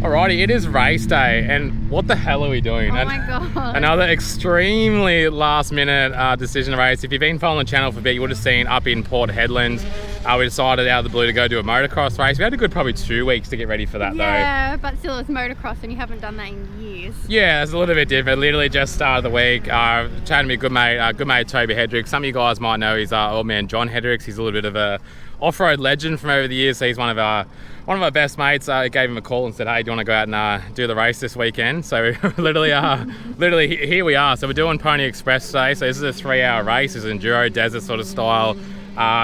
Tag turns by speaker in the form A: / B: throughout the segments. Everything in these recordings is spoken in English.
A: Alrighty, it is race day, and what the hell are we doing?
B: Oh my god.
A: Another extremely last minute decision race. If you've been following the channel for a bit, you would have seen up in Port Hedland, we decided out of the blue to go do a motocross race. We had a good probably 2 weeks to get ready for that though.
B: Yeah, but still it's motocross and you haven't done that in years.
A: Yeah, it's a little bit different. Literally just started the week. Chatting to my good mate Toby Hedrick. Some of you guys might know he's old man John Hedricks. He's a little bit of a off-road legend from over the years. So he's one of our best mates. Gave him a call and said, hey, do you want to go out and do the race this weekend? So literally here we are. So we're doing Pony Express today. So this is a 3-hour race. It's enduro desert sort of style.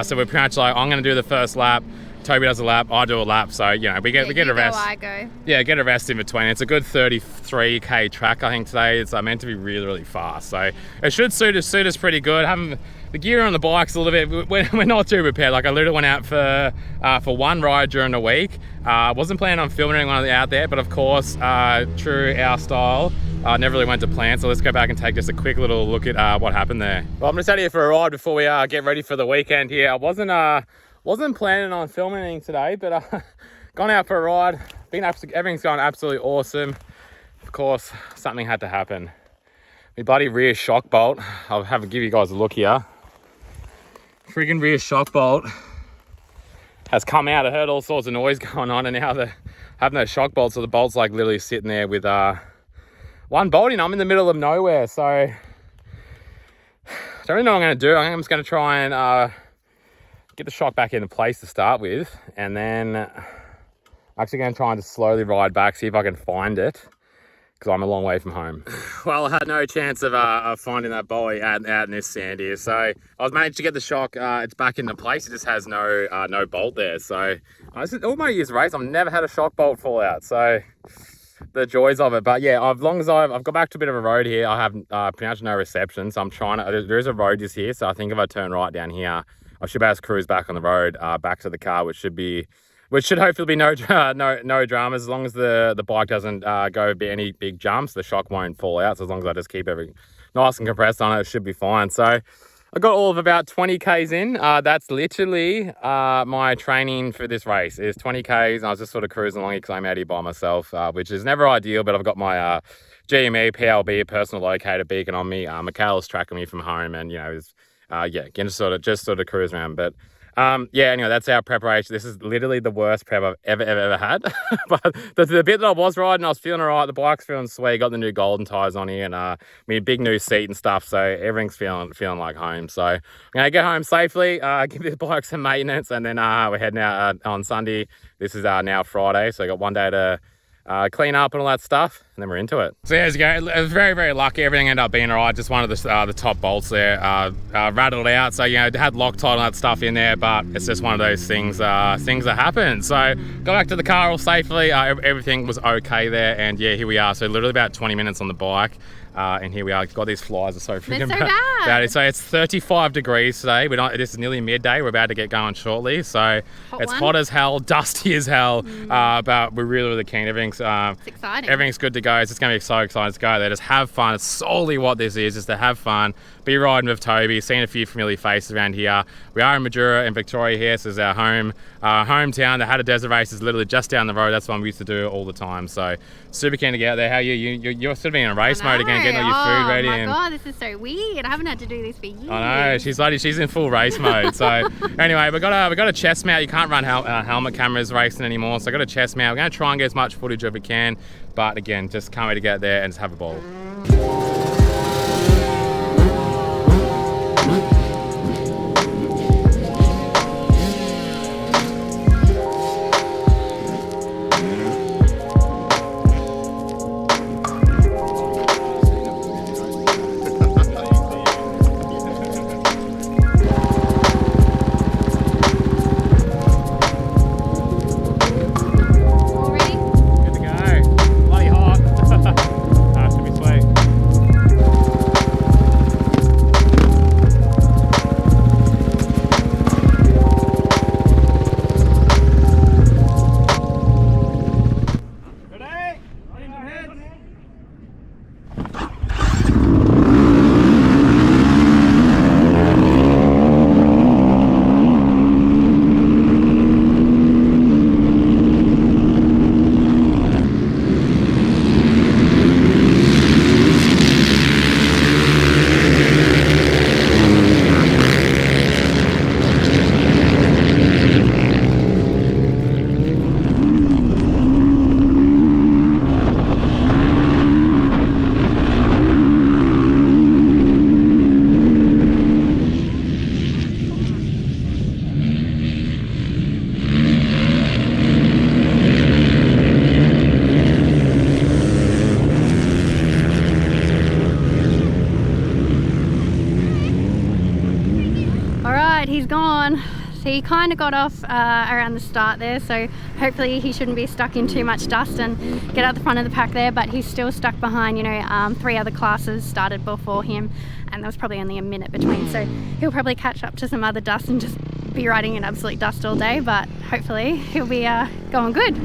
A: So we're pretty much like, I'm going to do the first lap. Toby does a lap, I do a lap, so you know we get a rest.
B: I go.
A: Yeah, get a rest in between. It's a good 33k track, I think today. It's meant to be really fast, so it should suit us pretty good. Having the gear on the bike's a little bit, we're not too prepared. Like I literally went out for one ride during the week. Wasn't planning on filming anyone out there, but of course, true our style, never really went to plan. So let's go back and take just a quick little look at what happened there. Well, I'm just out here for a ride before we get ready for the weekend here. I wasn't planning on filming anything today, but gone out for a ride. Everything's gone absolutely awesome. Of course, something had to happen. My bloody rear shock bolt. I'll give you guys a look here. Friggin' rear shock bolt has come out. I heard all sorts of noise going on, and now they have no shock bolt, so the bolt's like literally sitting there with one bolt in. I'm in the middle of nowhere, so I don't really know what I'm going to do. I think I'm just going to try and get the shock back into place to start with, and then I'm actually going to try and just slowly ride back, see if I can find it, because I'm a long way from home. Well, I had no chance of finding that boy out in this sand here, so I was managed to get the shock. It's back into place. It just has no bolt there. So all my years of race, I've never had a shock bolt fall out. So the joys of it. But yeah, as long as I've got back to a bit of a road here, I have pretty much no reception. So I'm trying to. There is a road just here, so I think if I turn right down here, I should be able to cruise back on the road, back to the car, which should hopefully be no dramas. As long as the bike doesn't go any big jumps, the shock won't fall out. So as long as I just keep everything nice and compressed on it should be fine. So I got all of about 20 Ks in. That's literally my training for this race is 20 Ks. And I was just sort of cruising along here because I'm out here by myself, which is never ideal, but I've got my GME, PLB, personal locator beacon on me. Mikayla's tracking me from home, and you know, just sort of cruise around. But yeah, anyway, that's our preparation. This is literally the worst prep I've ever had. But the bit that I was riding, I was feeling all right. The bike's feeling sweet. Got the new golden tires on here, and big new seat and stuff. So everything's feeling like home. So I'm gonna get home safely, give the bike some maintenance, and then we're heading out on Sunday. This is now Friday, so I got one day to clean up and all that stuff, and then we're into it. So as you go, I was very lucky. Everything ended up being all right. Just one of the top bolts there rattled out, so you know, it had Loctite and that stuff in there, but it's just one of those things that happen. So got back to the car all safely. Everything was okay there, and yeah, here we are. So literally about 20 minutes on the bike. And here we are. God, these flies are so freaking bad. So it's 35 degrees today. This is nearly midday. We're about to get going shortly. So it's hot as hell, dusty as hell. But we're really keen. Everything's
B: exciting.
A: Everything's good to go. It's just going to be so exciting to go there. Just have fun. It's solely what this is, just to have fun. Be riding with Toby. Seen a few familiar faces around here. We are in Majura in Victoria here. So this is our hometown. The Hatter Desert Race is literally just down the road. That's one we used to do all the time. So super keen to get out there. How you're sort of in a race mode again, getting all your food ready.
B: Oh my god, this is so weird. I haven't had to do this for years.
A: I know, she's in full race mode. So anyway, we got a chest mount. You can't run helmet cameras racing anymore. So I got a chest mount. We're going to try and get as much footage as we can. But again, just can't wait to get there and just have a ball. Should be sweet.
B: He kind of got off around the start there, so hopefully he shouldn't be stuck in too much dust and get out the front of the pack there, but he's still stuck behind, you know, 3 other classes started before him, and there was probably only a minute between, so he'll probably catch up to some other dust and just be riding in absolute dust all day, but hopefully he'll be going good.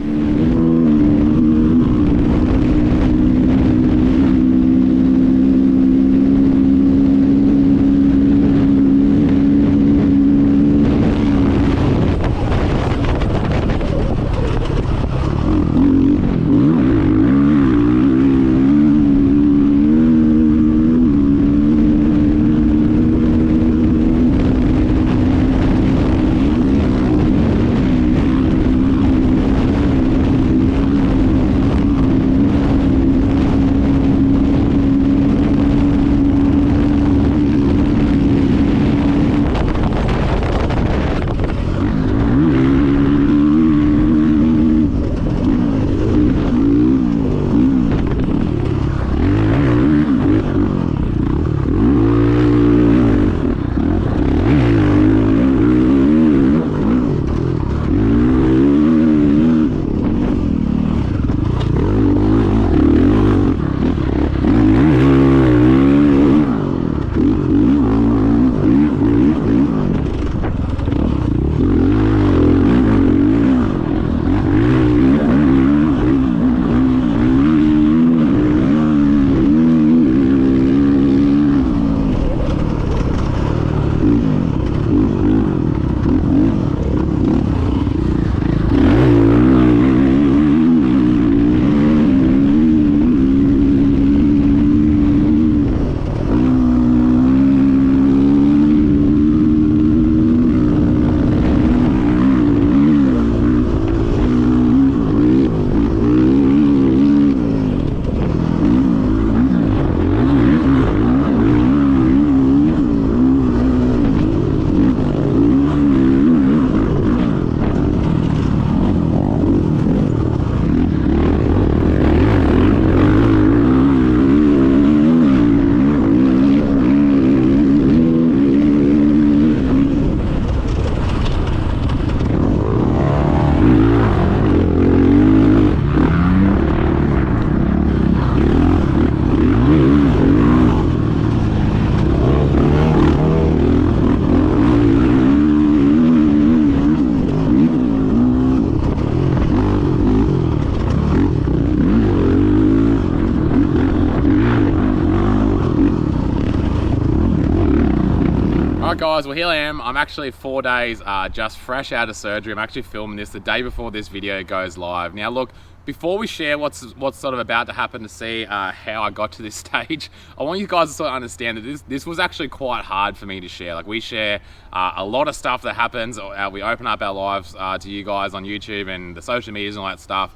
A: Alright guys, well here I am. I'm actually 4 days just fresh out of surgery. I'm actually filming this the day before this video goes live. Now look, before we share what's sort of about to happen to see how I got to this stage, I want you guys to sort of understand that this was actually quite hard for me to share. Like we share a lot of stuff that happens. We open up our lives to you guys on YouTube and the social medias and all that stuff,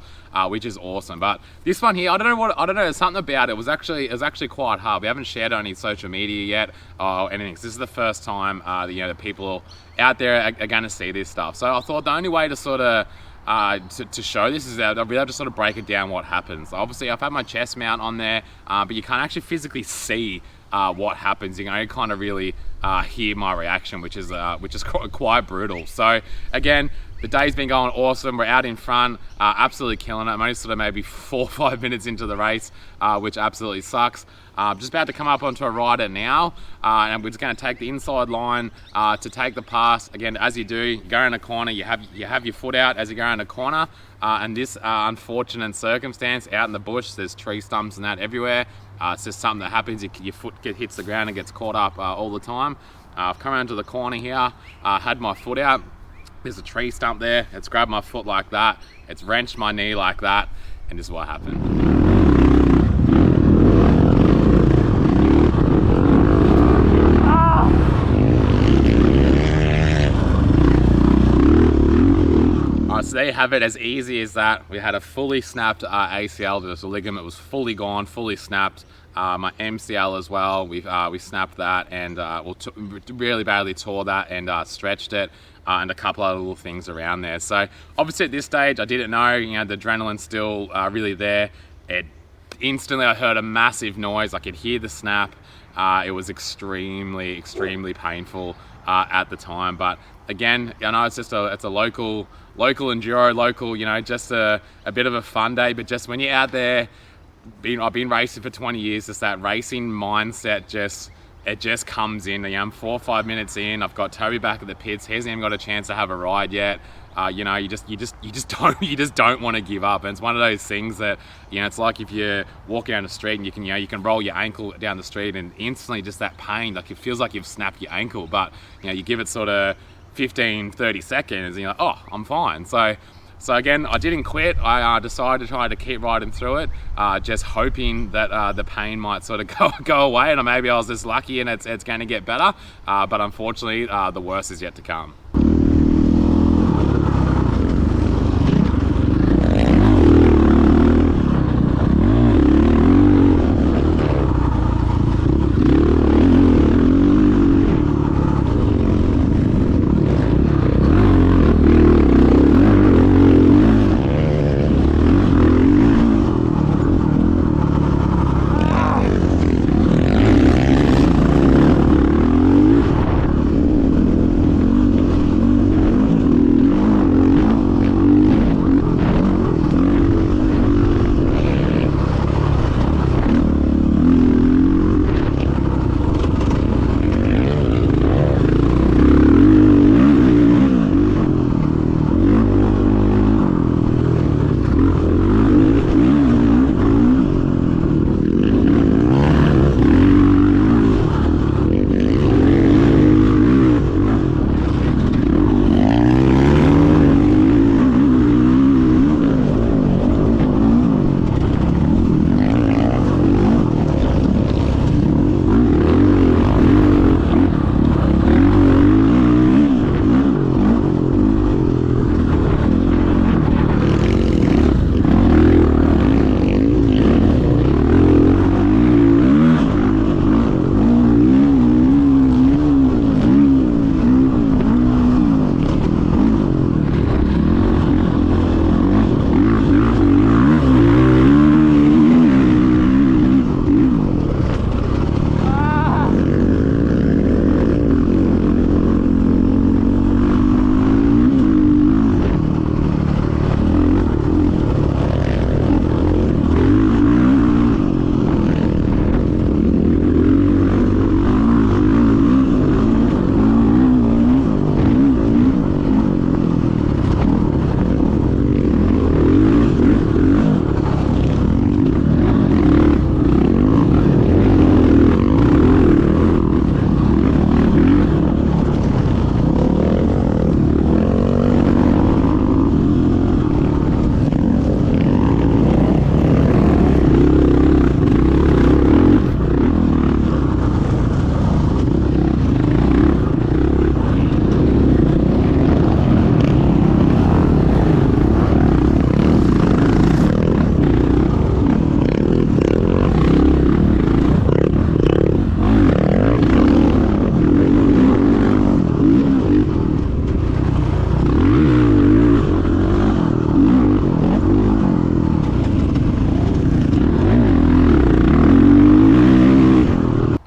A: which is awesome. But this one here, I don't know, there's something about it. It was actually quite hard. We haven't shared on any social media yet or anything. So this is the first time that, you know, the people out there are going to see this stuff. So I thought the only way to sort of to show this is that I'll be able to sort of break it down what happens. Obviously I've had my chest mount on there, but you can't actually physically see what happens. You can only kind of really hear my reaction, which is quite brutal. So again, the day's been going awesome. We're out in front, absolutely killing it. I'm only sort of maybe 4 or 5 minutes into the race, which absolutely sucks. Just about to come up onto a rider now, and we're just going to take the inside line to take the pass. Again, as you do, you go in a corner, you have your foot out as you go in a corner, and this unfortunate circumstance out in the bush, there's tree stumps and that everywhere. It's just something that happens. Your foot hits the ground and gets caught up all the time. I've come around to the corner here, had my foot out. There's a tree stump there. It's grabbed my foot like that. It's wrenched my knee like that, and this is what happened. So there you have it, as easy as that. We had a fully snapped ACL. The ligament was fully gone, fully snapped. My MCL as well, we snapped that and really badly tore that and stretched it, and a couple other little things around there. So obviously at this stage I didn't know, you know, the adrenaline's still really there. Instantly I heard a massive noise. I could hear the snap. It was extremely painful. at the time. But again, I know it's a local enduro, just a bit of a fun day. But just when you're out there, I've been racing for 20 years, just that racing mindset just comes in. I'm 4 or 5 minutes in. I've got Toby back at the pits. He hasn't even got a chance to have a ride yet. You just don't want to give up. And it's one of those things that, it's like if you're walking down the street and you can roll your ankle down the street and instantly just that pain, like it feels like you've snapped your ankle, but you give it sort of 15-30 seconds and you're like, oh, I'm fine. So again, I didn't quit. I decided to try to keep riding through it, just hoping that the pain might sort of go away, and maybe I was just lucky and it's going to get better. But unfortunately, the worst is yet to come.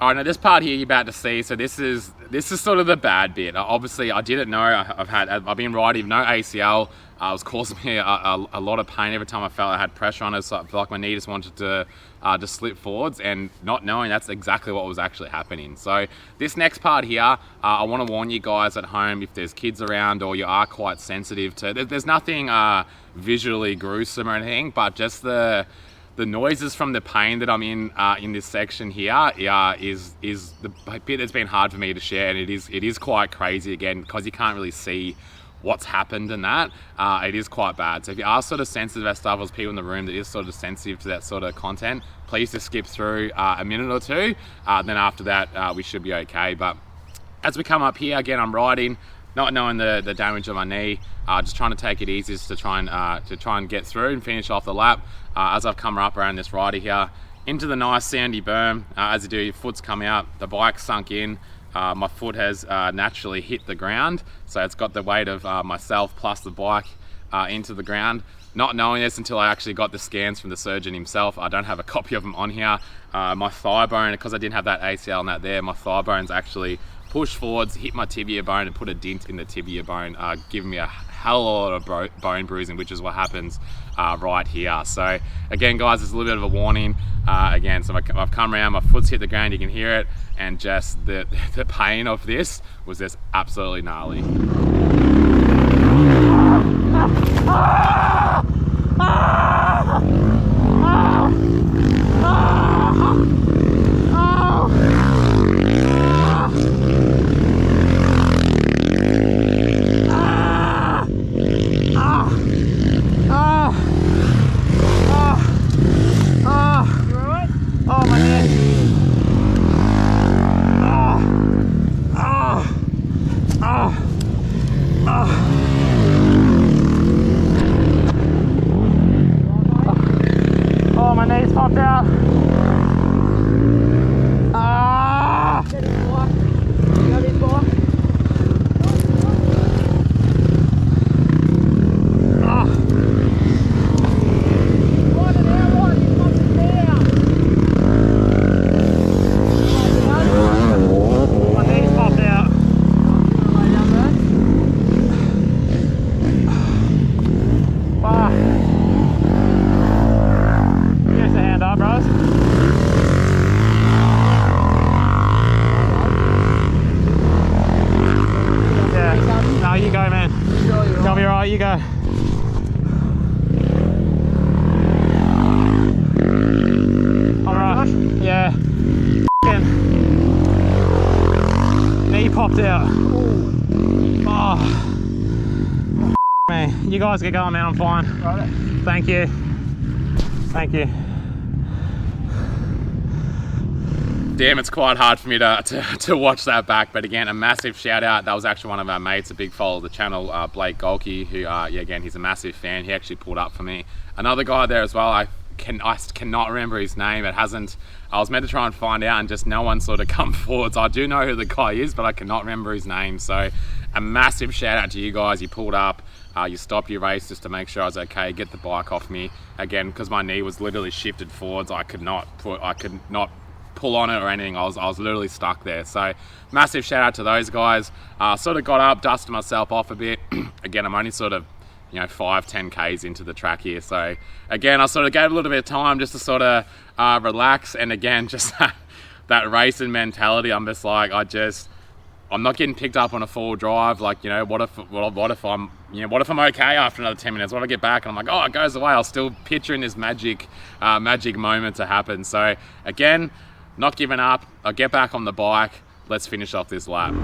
A: Alright, now this part here you're about to see, so this is sort of the bad bit. Obviously, I didn't know I've been riding no ACL. It was causing me a lot of pain every time I felt I had pressure on it. So I felt like my knee just wanted to slip forwards, and not knowing that's exactly what was actually happening. So this next part here, I want to warn you guys at home, if there's kids around or you are quite sensitive to, there's nothing visually gruesome or anything, but just the noises from the pain that I'm in this section here is the bit that's been hard for me to share, and it is quite crazy again, because you can't really see what's happened and that. It is quite bad. So if you are sort of sensitive to that stuff, there's people in the room that is sort of sensitive to that sort of content, please just skip through a minute or two. Then after that, we should be okay. But as we come up here, again, I'm riding, not knowing the damage on my knee, just trying to take it easy to try and get through and finish off the lap. As I've come up around this rider here, into the nice sandy berm, as you do, your foot's come out, the bike's sunk in, my foot has naturally hit the ground, so it's got the weight of myself plus the bike into the ground. Not knowing this until I actually got the scans from the surgeon himself. I don't have a copy of them on here. My thigh bone, because I didn't have that ACL and that there, my thigh bone's actually pushed forwards, hit my tibia bone and put a dent in the tibia bone, giving me a hell of a lot of bone bruising, which is what happens right here. So again, guys, there's a little bit of a warning. Again, so I've come around, my foot's hit the ground, you can hear it, and just the pain of this was just absolutely gnarly.
C: Oh, my knees popped out. Ah!
D: You got this boy?
C: My knees popped out. Wow. Give us a hand up, bros. Yeah. No, you go, man. You'll be alright, you go. Alright. Yeah. Knee popped out. Oh. Man, you guys get going, man. I'm fine.
D: Right.
C: Thank you. Thank you.
A: Damn, it's quite hard for me to watch that back, but again, a massive shout out. That was actually one of our mates, a big follower of the channel, Blake Golke, who yeah, again, he's a massive fan. He actually pulled up for me. Another guy there as well, I cannot remember his name. I was meant to try and find out, and just no one sort of come forward. So I do know who the guy is, but I cannot remember his name. So a massive shout out to you guys. You pulled up, you stopped your race just to make sure I was okay, get the bike off me. Again, because my knee was literally shifted forwards, I could not pull on it or anything. I was literally stuck there. So massive shout out to those guys. Sort of got up, dusted myself off a bit. Again, I'm only sort of 5-10 Ks into the track here. So again, I sort of gave a little bit of time just to sort of relax. And again, just that racing mentality. I'm just like, I'm not getting picked up on a full drive. Like, what if I'm okay after another 10 minutes? What if I get back and I'm like, oh, it goes away. I'll still picturing this magic moment to happen. So again, not giving up. I'll get back on the bike. Let's finish off this lap.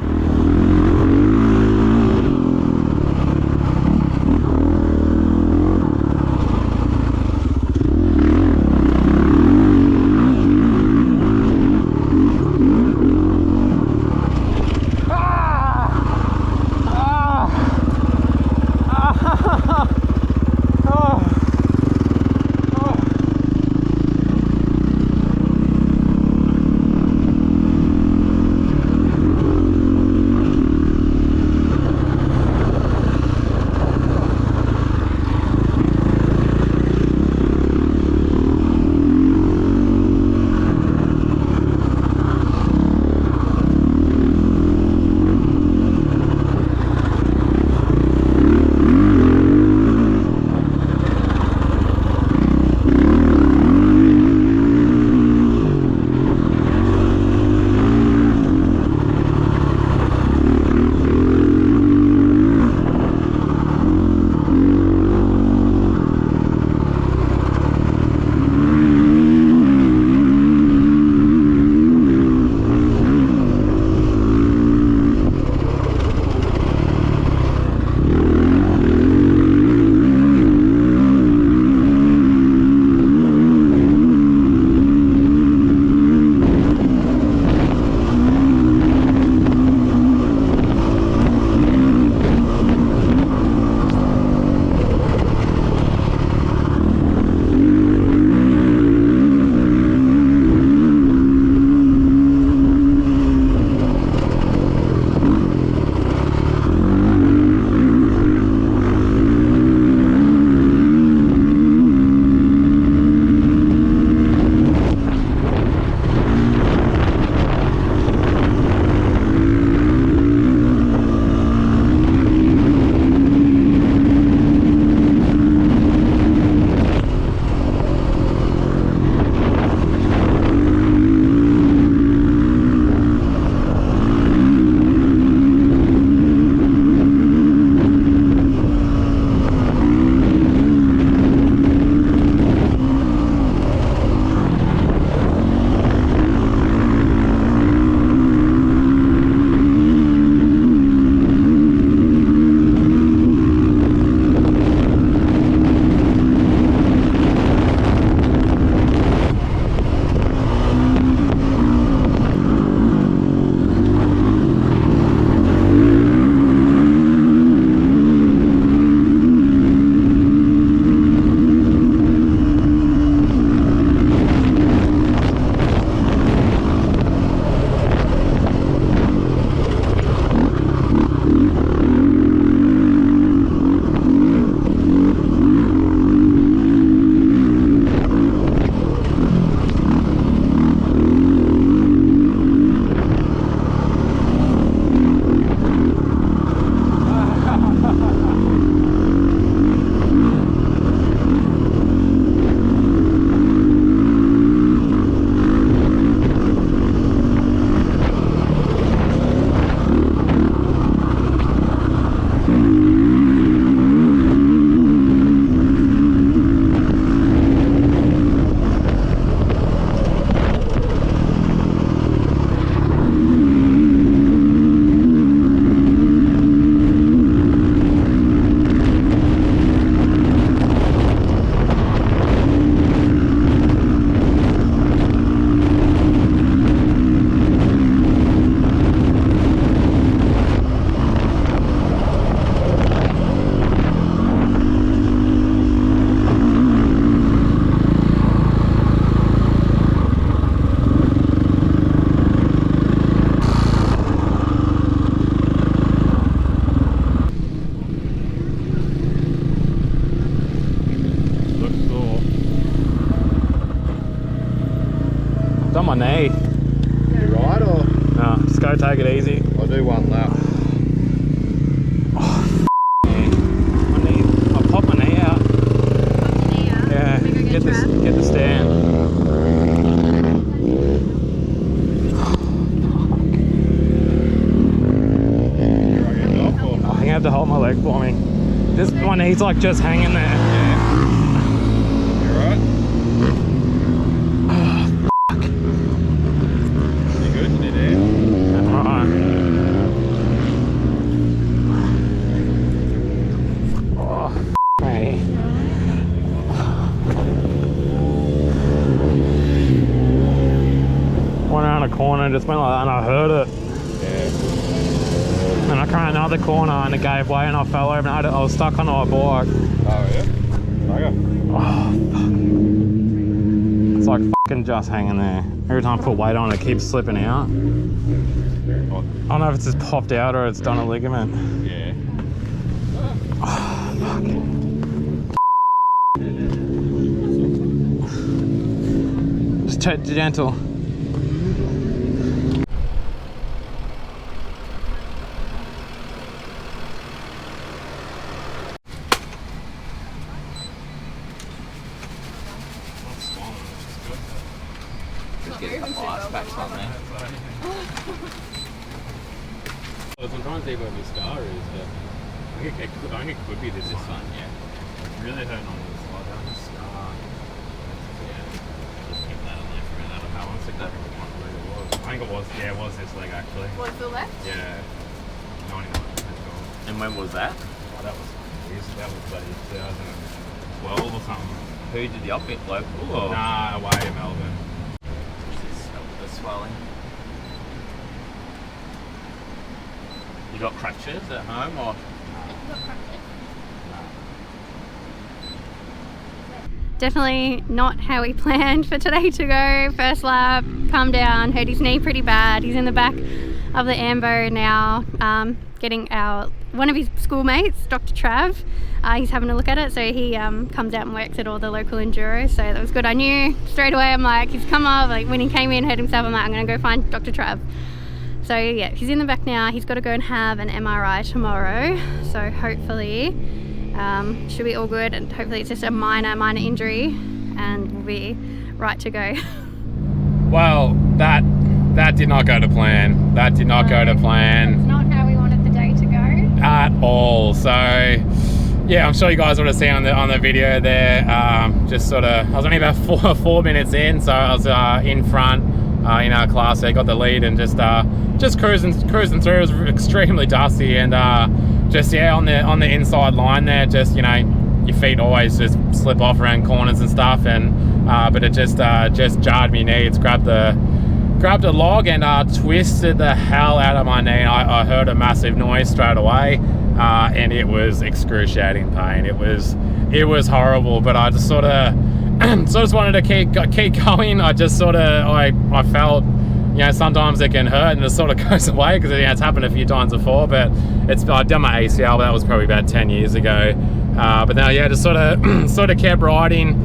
C: on my knee.
E: You right or?
C: No, just go take it easy.
E: I'll do one lap.
C: My knee, I popped my knee out. Yeah, get the stand. I think I have to hold my leg for me. This my knee's like just hanging there.
E: You right? You good? You there?
C: Alright. Oh, me. Went around a corner and just went like that and I heard it. And I came another corner and it gave way and I fell over and I was stuck onto my bike.
E: Oh yeah? Okay.
C: Oh, fuck. It's like fucking just hanging there. Every time I put weight on it, it keeps slipping out. I don't know if it's just popped out or it's done a ligament.
E: Yeah.
C: Oh, fuck. Just gentle.
A: Sometimes even with scar is that I think it could be this one, yeah. Really hurting on the side, that was a scar. Yeah, just keep that on there for a minute. I don't know, I think that leg it was. I think it was, yeah, it was this leg actually.
D: Was the left?
A: Yeah, 99% sure.
F: And when was that?
A: Oh, that was bloody 2012 or something.
F: Who did the op it? Local or?
A: Nah, away in Melbourne.
F: The swelling. You got crutches at home or?
B: Definitely not how we planned for today to go. First lap, calm down, hurt his knee pretty bad. He's in the back of the Ambo now, getting one of his schoolmates, Dr. Trav. He's having a look at it, so he comes out and works at all the local enduro, so that was good. I knew straight away, I'm like, he's come up, like when he came in, hurt himself, I'm like, I'm gonna go find Dr. Trav. So yeah, he's in the back now. He's got to go and have an MRI tomorrow. So hopefully, should be all good, and hopefully it's just a minor injury, and we'll be right to go.
A: Well, that did not go to plan. That did not go to plan.
B: It's not how we wanted the day to go.
A: At all. So yeah, I'm sure you guys would have seen on the video there. Just sort of, I was only about four minutes in, so I was in front in our class. I got the lead and just cruising through. It was extremely dusty and just yeah, on the inside line there, just you know, your feet always just slip off around corners and stuff, and but it just jarred me knee. It's grabbed a log and twisted the hell out of my knee. I heard a massive noise straight away, and it was excruciating pain. It was horrible, but I just sort of wanted to keep going. I just I felt, you know, sometimes it can hurt and it sort of goes away because it's happened a few times before. But I've done my ACL, but that was probably about 10 years ago. But now yeah, just sort of kept riding,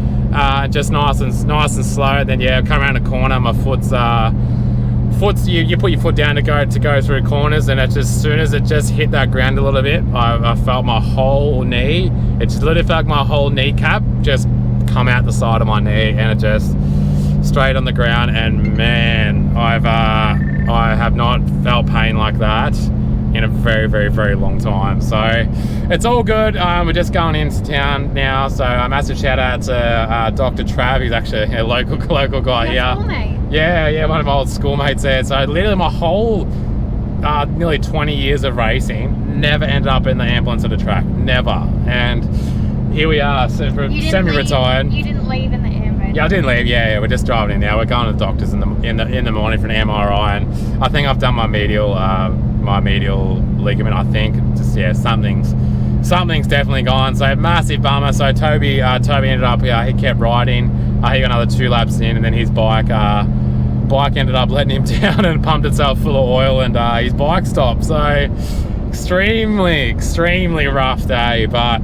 A: just nice and slow. Then yeah, come around a corner, my foot's you put your foot down to go through corners, and as soon as it just hit that ground a little bit, I felt my whole knee. It just literally felt like my whole kneecap just come out the side of my knee, and it just straight on the ground. And man, I have not felt pain like that in a very, very, very long time. So it's all good. We're just going into town now. So a massive shout out to Dr. Trav. He's actually a local guy here.
B: Schoolmate.
A: Yeah, one of my old schoolmates there. So literally my whole nearly 20 years of racing never ended up in the ambulance at a track. Never. And here we are, semi-retired.
B: You didn't leave in the ambulance.
A: Yeah, I didn't leave. Yeah, we're just driving in now. We're going to the doctors in the morning for an MRI, and I think I've done my medial ligament. I think just yeah, something's definitely gone. So massive bummer. So Toby ended up. He kept riding. He got another 2 laps in, and then his bike ended up letting him down and pumped itself full of oil, and his bike stopped. So extremely rough day, but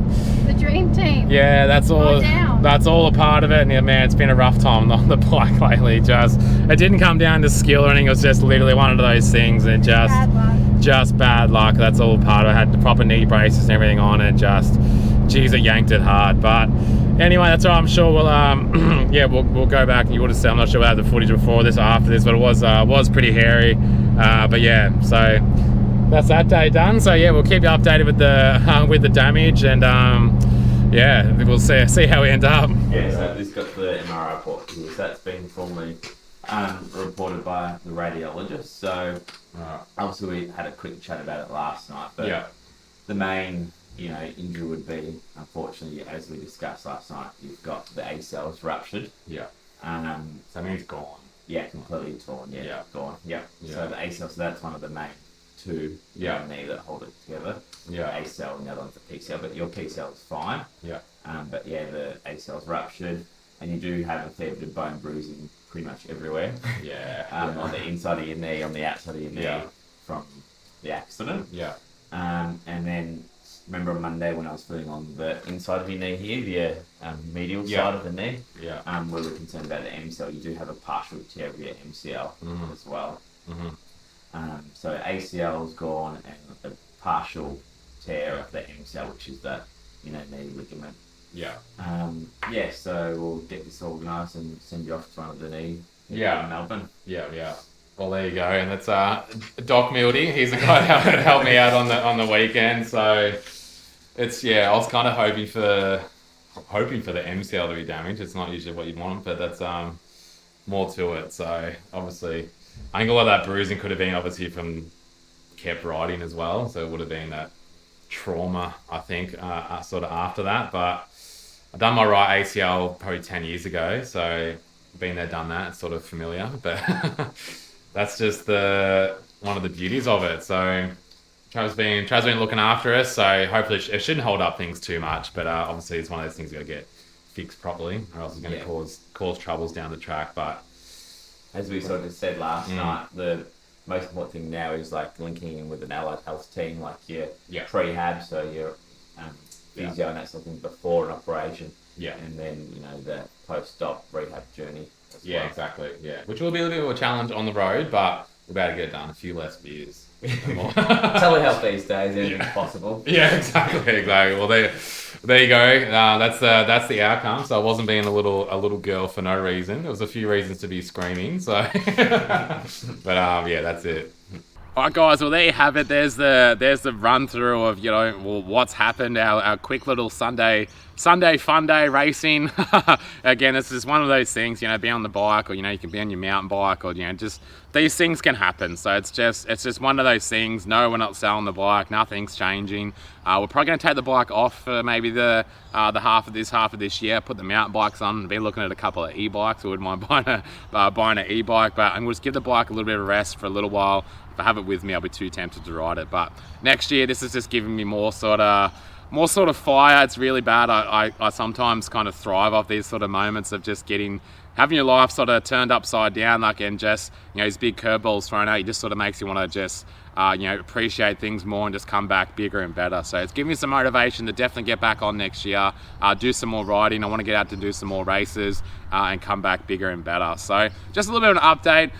B: the dream team.
A: Yeah, that's all.
B: Slow down.
A: That's all a part of it. And yeah, man, it's been a rough time on the bike lately. It didn't come down to skill or anything. It was just literally one of those things, and
B: Bad luck.
A: just bad luck. That's all part of it. I had the proper knee braces and everything on, and geez, it yanked it hard. But anyway, that's all. I'm sure we'll yeah, we'll go back, and you would have seen. I'm not sure we'll have the footage before this or after this, but it was pretty hairy. But yeah, so that's that day done. So yeah, we'll keep you updated with the damage, and yeah, we'll see how we end up.
F: Yeah, so this got the MRI report because that's been formally reported by the radiologist. So obviously we had a quick chat about it last night, but the main injury would be, unfortunately, as we discussed last night, you've got the ACLs ruptured.
A: Yeah.
F: So
A: I mean, it's gone.
F: Yeah, completely torn. Yeah, gone. Yeah. So the ACL, so that's one of the main two in the knee that hold it together.
A: Yeah.
F: ACL and the other one's the PCL, but your PCL is fine.
A: Yeah.
F: But yeah, the ACL's ruptured, and you do have a fair bit of bone bruising pretty much everywhere.
A: Yeah.
F: On the inside of your knee, on the outside of your knee from the accident.
A: Yeah.
F: And then remember on Monday when I was feeling on the inside of your knee here, the medial side of the knee.
A: Yeah.
F: We were concerned about the MCL. You do have a partial tear of your MCL as well. So ACL's gone, and a partial tear of the MCL, which is the knee ligament.
A: Yeah.
F: So we'll get this organised and send you off to one of the knee in Melbourne.
A: Yeah. Well, there you go, and that's Doc Mildy. He's the guy that helped me out on the weekend. So it's I was kind of hoping for the MCL to be damaged. It's not usually what you'd want, but that's more to it. So obviously, I think a lot of that bruising could have been obviously from kept riding as well. So it would have been that trauma, I think, sort of after that. But I've done my right ACL probably 10 years ago, so been there, done that. It's sort of familiar, but that's just one of the beauties of it. So Trav's been looking after us, so hopefully it shouldn't hold up things too much. But obviously it's one of those things you got to get fixed properly, or else it's going to cause troubles down the track. But
F: as we sort of said last night, the most important thing now is like linking in with an allied health team, like your prehab, so your physio and that sort of thing before an operation. Yeah. And then, the post-op rehab journey as well.
A: Exactly. Yeah. Which will be a little bit of a challenge on the road, but we're about to get it done. A few less beers.
F: Telehealth these days, anything's possible.
A: Yeah, exactly. Well, there you go. That's the outcome. So I wasn't being a little girl for no reason. There was a few reasons to be screaming. So, but that's it. All right, guys. Well, there you have it. There's the run through of what's happened. Our quick little Sunday fun day racing. Again, this is one of those things. Be on the bike, or you can be on your mountain bike, or just these things can happen. So it's just one of those things. No, we're not selling the bike. Nothing's changing. We're probably going to take the bike off for maybe the half of this year. Put the mountain bikes on and be looking at a couple of e-bikes. I wouldn't mind buying an e-bike, but I'm going to just give the bike a little bit of rest for a little while. If I have it with me, I'll be too tempted to ride it. But next year, this is just giving me more sort of fire. It's really bad. I sometimes kind of thrive off these sort of moments of just having your life sort of turned upside down, and just these big curveballs thrown out. It just sort of makes you want to just appreciate things more and just come back bigger and better. So it's giving me some motivation to definitely get back on next year, do some more riding. I want to get out to do some more races and come back bigger and better. So just a little bit of an update.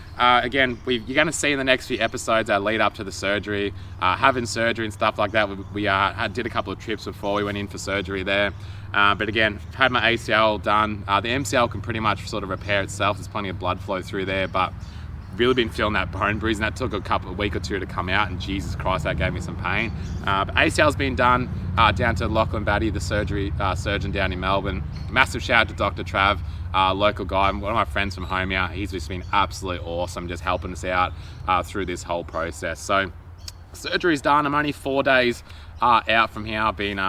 A: Again, you're going to see in the next few episodes our lead up to the surgery, having surgery and stuff like that. We did a couple of trips before we went in for surgery there. But again, had my ACL done. The MCL can pretty much sort of repair itself. There's plenty of blood flow through there, but really been feeling that bone bruise, and that took a week or two to come out, and Jesus Christ, that gave me some pain. But ACL's been done down to Lachlan Batty, the surgeon down in Melbourne. Massive shout out to Dr. Trav, local guy, one of my friends from home here. He's just been absolutely awesome, just helping us out through this whole process. So surgery's done. I'm only 4 days out from here. I've been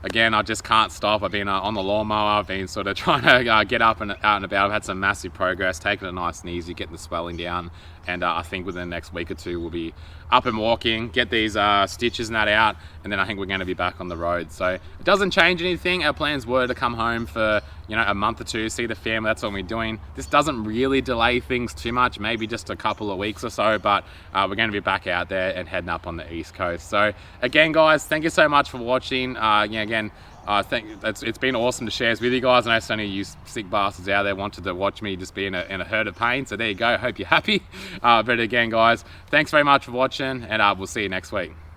A: again, I just can't stop. I've been on the lawnmower. I've been sort of trying to get up and out and about. I've had some massive progress, taking it nice and easy, getting the swelling down. And I think within the next week or two, we'll be up and walking, get these stitches and that out, and then I think we're going to be back on the road. So it doesn't change anything. Our plans were to come home for a month or two, see the family. That's what we're doing. This doesn't really delay things too much, maybe just a couple of weeks or so, but we're going to be back out there and heading up on the East Coast. So again, guys, thank you so much for watching. Again, I think it's been awesome to share this with you guys. I know so many of you sick bastards out there wanted to watch me just be in a herd of pain. So there you go. Hope you're happy. But again, guys, thanks very much for watching, and we'll see you next week.